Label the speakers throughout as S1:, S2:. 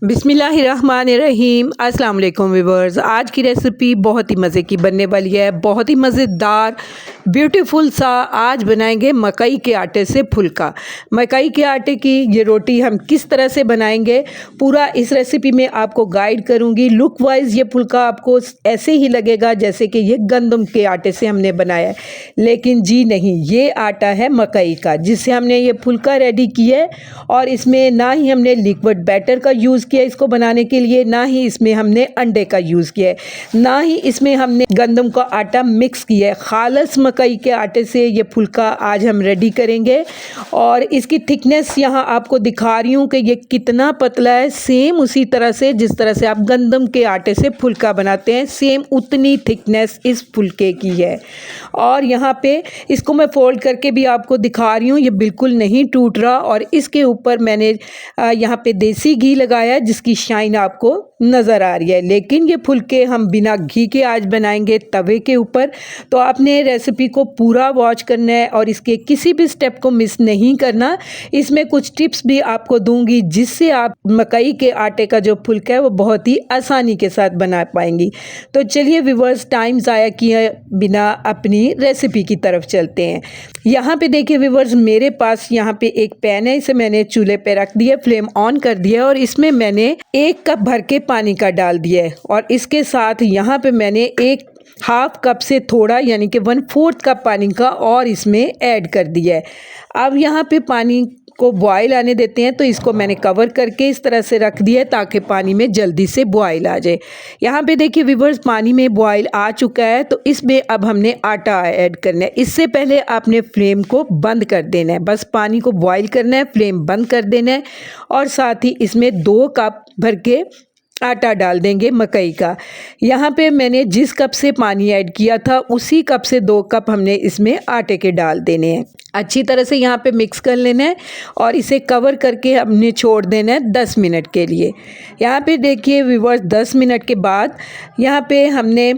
S1: बिस्मिल्लाहिर्रहमानिर्रहीम। अस्सलाम वालेकुम व्यूअर्स। आज की रेसिपी बहुत ही मज़े की बनने वाली है, बहुत ही मज़ेदार ब्यूटीफुल सा। आज बनाएंगे मकई के आटे से फुल्का। मकई के आटे की ये रोटी हम किस तरह से बनाएंगे पूरा इस रेसिपी में आपको गाइड करूंगी। लुक वाइज ये फुल्का आपको ऐसे ही लगेगा जैसे कि ये गंदम के आटे से हमने बनाया है, लेकिन जी नहीं, ये आटा है मकई का जिससे हमने ये फुल्का रेडी किया है। और इसमें ना ही हमने लिक्विड बैटर का यूज़ किया इसको बनाने के लिए, ना ही इसमें हमने अंडे का यूज़ किया है, ना ही इसमें हमने गंदम का आटा मिक्स किया है। खालस मकई के आटे से ये फुल्का आज हम रेडी करेंगे। और इसकी थिकनेस यहाँ आपको दिखा रही हूँ कि ये कितना पतला है, सेम उसी तरह से जिस तरह से आप गंदम के आटे से फुल्का बनाते हैं, सेम उतनी थिकनेस इस फुल्के की है। और यहाँ पे इसको मैं फोल्ड करके भी आपको दिखा रही हूँ, ये बिल्कुल नहीं टूट रहा। और इसके ऊपर मैंने यहाँ पे देसी घी लगाया जिसकी शाइन आपको नज़र आ रही है। लेकिन ये फुल्के हम बिना घी के आज बनाएंगे तवे के ऊपर, तो आपने रेसिपी को पूरा वॉच करना है और इसके किसी भी स्टेप को मिस नहीं करना। इसमें कुछ टिप्स भी आपको दूंगी जिससे आप मकई के आटे का जो फुल्का है वो बहुत ही आसानी के साथ बना पाएंगी। तो चलिए व्यूअर्स, टाइम ज़ाया किए बिना अपनी रेसिपी की तरफ चलते हैं। यहाँ पे देखिए व्यूअर्स, मेरे पास यहाँ पे एक पैन है, इसे मैंने चूल्हे पे रख दिया, फ्लेम ऑन कर दिया और इसमें मैंने 1 कप भर के पानी का डाल दिया है। और इसके साथ यहाँ पे मैंने एक हाफ कप से थोड़ा यानी कि 1/4 कप पानी का और इसमें ऐड कर दिया है। अब यहाँ पे पानी को बॉयल आने देते हैं, तो इसको मैंने कवर करके इस तरह से रख दिया है ताकि पानी में जल्दी से बॉयल आ जाए। यहाँ पे देखिए व्यूअर्स, पानी में बॉयल आ चुका है, तो इसमें अब हमने आटा ऐड करना है। इससे पहले आपने फ्लेम को बंद कर देना है, बस पानी को बॉयल करना है, फ्लेम बंद कर देना है। और साथ ही इसमें 2 कप भर के आटा डाल देंगे मकई का। यहाँ पे मैंने जिस कप से पानी ऐड किया था उसी कप से 2 कप हमने इसमें आटे के डाल देने हैं। अच्छी तरह से यहाँ पे मिक्स कर लेना है और इसे कवर करके हमने छोड़ देना है 10 मिनट के लिए। यहाँ पे देखिए व्यूअर्स, 10 मिनट के बाद यहाँ पे हमने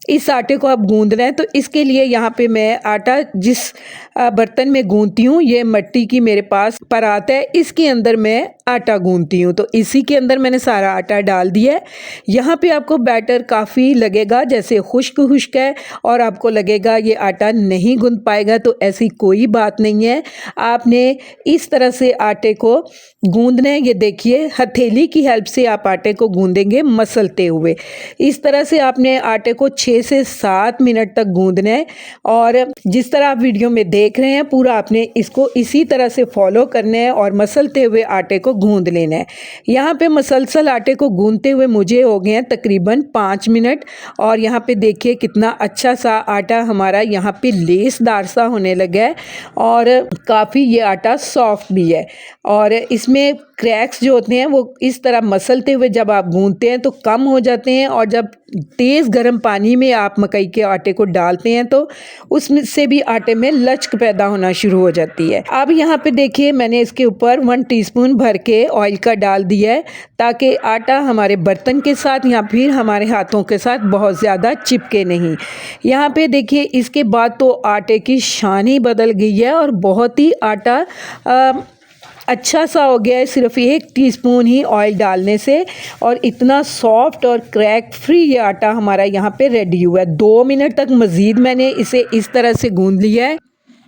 S1: इस आटे को अब गूंदना है। तो इसके लिए यहाँ पे मैं आटा जिस बर्तन में गूंदती हूँ, ये मिट्टी की मेरे पास परात है, इसके अंदर मैं आटा गूंदती हूँ। तो इसी के अंदर मैंने सारा आटा डाल दिया है। यहाँ पे आपको बैटर काफ़ी लगेगा जैसे खुश्क खुश्क है और आपको लगेगा ये आटा नहीं गूंद पाएगा, तो ऐसी कोई बात नहीं है। आपने इस तरह से आटे को गूंदना है। ये देखिए, हथेली की हेल्प से आप आटे को गूंदेंगे मसलते हुए। इस तरह से आपने आटे को 6 से 7 मिनट तक गूंदना है। और जिस तरह आप वीडियो में देख रहे हैं, पूरा आपने इसको इसी तरह से फॉलो करना है और मसलते हुए आटे को गूंद लेना है। यहाँ पे मसलसल आटे को गूंदते हुए मुझे हो गए हैं तकरीबन 5 मिनट। और यहाँ पे देखिए कितना अच्छा सा आटा हमारा यहाँ पे लेसदार सा होने लगा है और काफ़ी ये आटा सॉफ्ट भी है। और इसमें क्रैक्स जो होते हैं वो इस तरह मसलते हुए जब आप गूंदते हैं तो कम हो जाते हैं। और जब तेज़ गर्म पानी में आप मकई के आटे को डालते हैं तो उसमें से भी आटे में लचक पैदा होना शुरू हो जाती है। अब यहाँ पे देखिए, मैंने इसके ऊपर 1 टीस्पून भर के ऑयल का डाल दिया है ताकि आटा हमारे बर्तन के साथ या फिर हमारे हाथों के साथ बहुत ज़्यादा चिपके नहीं। यहाँ पे देखिए, इसके बाद तो आटे की शान ही बदल गई है और बहुत ही आटा अच्छा सा हो गया है सिर्फ 1 टीस्पून ही ऑयल डालने से। और इतना सॉफ्ट और क्रैक फ्री ये आटा हमारा यहाँ पे रेडी हुआ है। 2 मिनट तक मज़ीद मैंने इसे इस तरह से गूंद लिया है।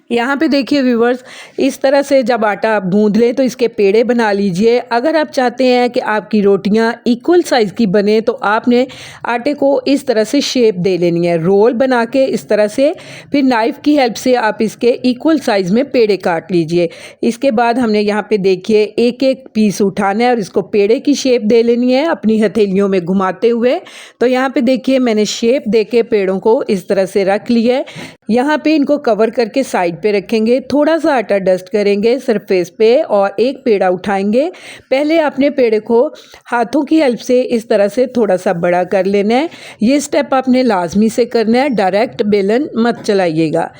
S1: यहाँ पे देखिए व्यूअर्स, इस तरह से जब आटा आप गूंद लें तो इसके पेड़े बना लीजिए। अगर आप चाहते हैं कि आपकी रोटियाँ इक्वल साइज़ की बने तो आपने आटे को इस तरह से शेप दे लेनी है, रोल बना के इस तरह से। फिर नाइफ़ की हेल्प से आप इसके इक्वल साइज़ में पेड़े काट लीजिए। इसके बाद हमने यहाँ पे देखिए एक एक पीस उठाना है और इसको पेड़े की शेप दे लेनी है अपनी हथेलियों में घुमाते हुए। तो यहाँ पे देखिए मैंने शेप दे के पेड़ों को इस तरह से रख लिया है। यहाँ पे इनको कवर करके साइड पे रखेंगे, थोड़ा सा आटा डस्ट करेंगे सरफेस पे और एक पेड़ा उठाएंगे। पहले अपने पेड़े को हाथों की हेल्प से इस तरह से थोड़ा सा बड़ा कर लेना है। ये स्टेप आपने लाजमी से करना है, डायरेक्ट बेलन मत चलाइएगा।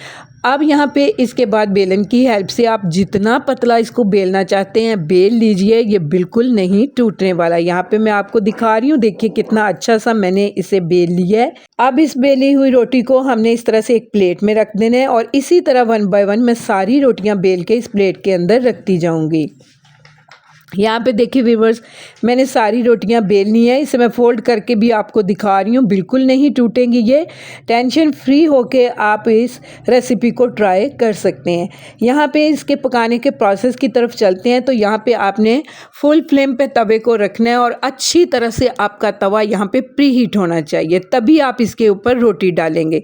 S1: अब यहाँ पे इसके बाद बेलन की हेल्प से आप जितना पतला इसको बेलना चाहते हैं बेल लीजिए, ये बिल्कुल नहीं टूटने वाला। यहाँ पे मैं आपको दिखा रही हूँ, देखिए कितना अच्छा सा मैंने इसे बेल लिया है। अब इस बेली हुई रोटी को हमने इस तरह से एक प्लेट में रख देना है और इसी तरह 1 बाय 1 मैं सारी रोटियाँ बेल के इस प्लेट के अंदर रखती जाऊँगी। यहाँ पे देखिए व्यूअर्स, मैंने सारी रोटियाँ बेल ली हैं। इसे मैं फ़ोल्ड करके भी आपको दिखा रही हूँ, बिल्कुल नहीं टूटेंगी ये। टेंशन फ्री होके आप इस रेसिपी को ट्राई कर सकते हैं। यहाँ पे इसके पकाने के प्रोसेस की तरफ चलते हैं। तो यहाँ पे आपने फुल फ्लेम पे तवे को रखना है और अच्छी तरह से आपका तवा यहाँ पे प्री हीट होना चाहिए, तभी आप इसके ऊपर रोटी डालेंगे।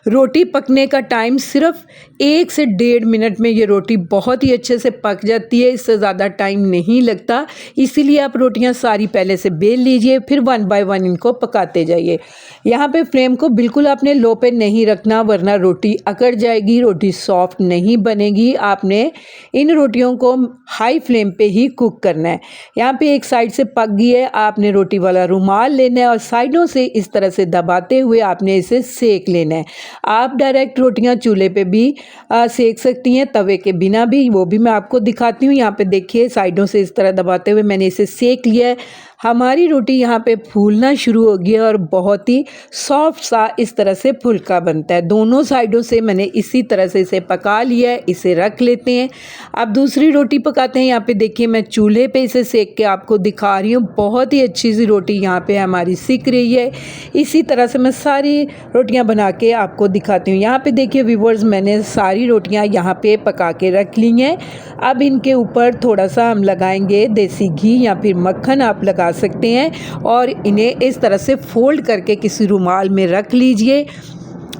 S1: रोटी पकने का टाइम सिर्फ 1 से 1.5 मिनट में ये रोटी बहुत ही अच्छे से पक जाती है। इससे ज़्यादा टाइम नहीं लगता, इसीलिए आप रोटियां सारी पहले से बेल लीजिए, फिर 1 बाय 1 इनको पकाते जाइए। यहाँ पे फ्लेम को बिल्कुल आपने लो पे नहीं रखना, वरना रोटी अकड़ जाएगी, रोटी सॉफ्ट नहीं बनेगी। आपने इन रोटियों को हाई फ्लेम पे ही कुक करना है। यहाँ पे एक साइड से पक गई है, आपने रोटी वाला रुमाल लेना है और साइडों से इस तरह से दबाते हुए आपने इसे सेक लेना है। आप डायरेक्ट रोटियां चूल्हे पे भी सेक सकती हैं, तवे के बिना भी, वो भी मैं आपको दिखाती हूँ। यहाँ पे देखिए साइडों से इस तरह दबाते हुए मैंने इसे सेक लिया है। हमारी रोटी यहाँ पे फूलना शुरू हो गई है और बहुत ही सॉफ्ट सा इस तरह से फुल्का बनता है। दोनों साइडों से मैंने इसी तरह से इसे पका लिया है। इसे रख लेते हैं। अब दूसरी रोटी पकाते हैं। यहाँ पे देखिए मैं चूल्हे पे इसे सेक के आपको दिखा रही हूँ। बहुत ही अच्छी सी रोटी यहाँ पे हमारी सिक रही है। इसी तरह से मैं सारी रोटियाँ बना के आपको दिखाती हूँ। यहाँ पे देखिए व्यूअर्स, मैंने सारी रोटियाँ यहाँ पे पका के रख ली हैं। अब इनके ऊपर थोड़ा सा हम लगाएंगे देसी घी या फिर मक्खन आप लगा सकते हैं और इन्हें इस तरह से फोल्ड करके किसी रुमाल में रख लीजिए।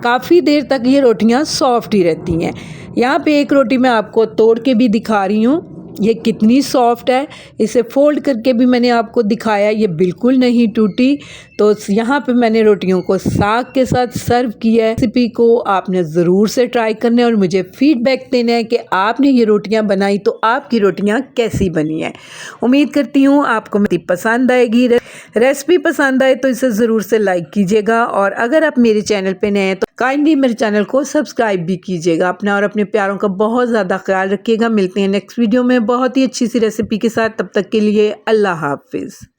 S1: काफ़ी देर तक ये रोटियां सॉफ्ट ही रहती हैं। यहाँ पे एक रोटी मैं आपको तोड़ के भी दिखा रही हूँ, ये कितनी सॉफ्ट है। इसे फोल्ड करके भी मैंने आपको दिखाया, ये बिल्कुल नहीं टूटी। तो यहाँ पे मैंने रोटियों को साग के साथ सर्व किया है। रेसिपी को आपने ज़रूर से ट्राई करना है और मुझे फीडबैक देना है कि आपने ये रोटियां बनाई तो आपकी रोटियां कैसी बनी हैं। उम्मीद करती हूँ आपको मेरी पसंद आएगी। रेसिपी पसंद आए तो इसे ज़रूर से लाइक कीजिएगा और अगर आप मेरे चैनल पे नए हैं तो काइंडली मेरे चैनल को सब्सक्राइब भी कीजिएगा। अपना और अपने प्यारों का बहुत ज़्यादा ख्याल रखिएगा। मिलते हैं नेक्स्ट वीडियो में बहुत ही अच्छी सी रेसिपी के साथ। तब तक के लिए अल्लाह हाफिज़।